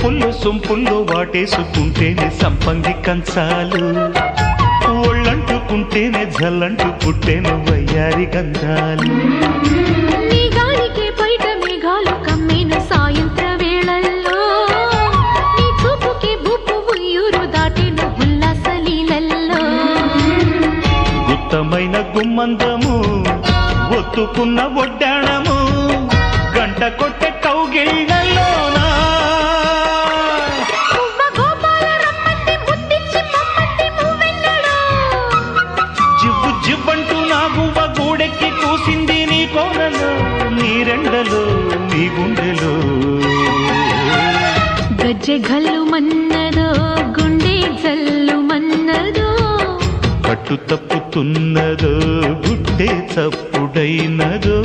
సొంపుల్లో సొంపుల్లో వాటేసుకుంటేనే సంపంగి కంచాలు, ఒళ్ళంటుకుంటేనే జల్లంటు పుట్టేను వయ్యారి గంధాలు. నీ గాలికే బయట మేఘాలు కమ్మేను సాయంత్ర వేళల్లో, నీ చూపుకే బూపు ఉయ్యూరు దాటేను ఉల్లాస లీలల్లో. గుత్తమైన గుమ్మందము ఒత్తుకున్న ఒడ్డాణము, గంట కొట్టే కౌగిళ్ళలోనా జివ్వు జివ్వంటూ నా గువ్వ గూడెక్కి కూసింది నీ కోనలో, నీ రెండలో నీ గుండెలో. గజ్జె గల్లు మన్నదో గుండె జల్లు మన్నదో, కట్టు తప్పుతున్నదో గుడ్డే చప్పుడైనదో.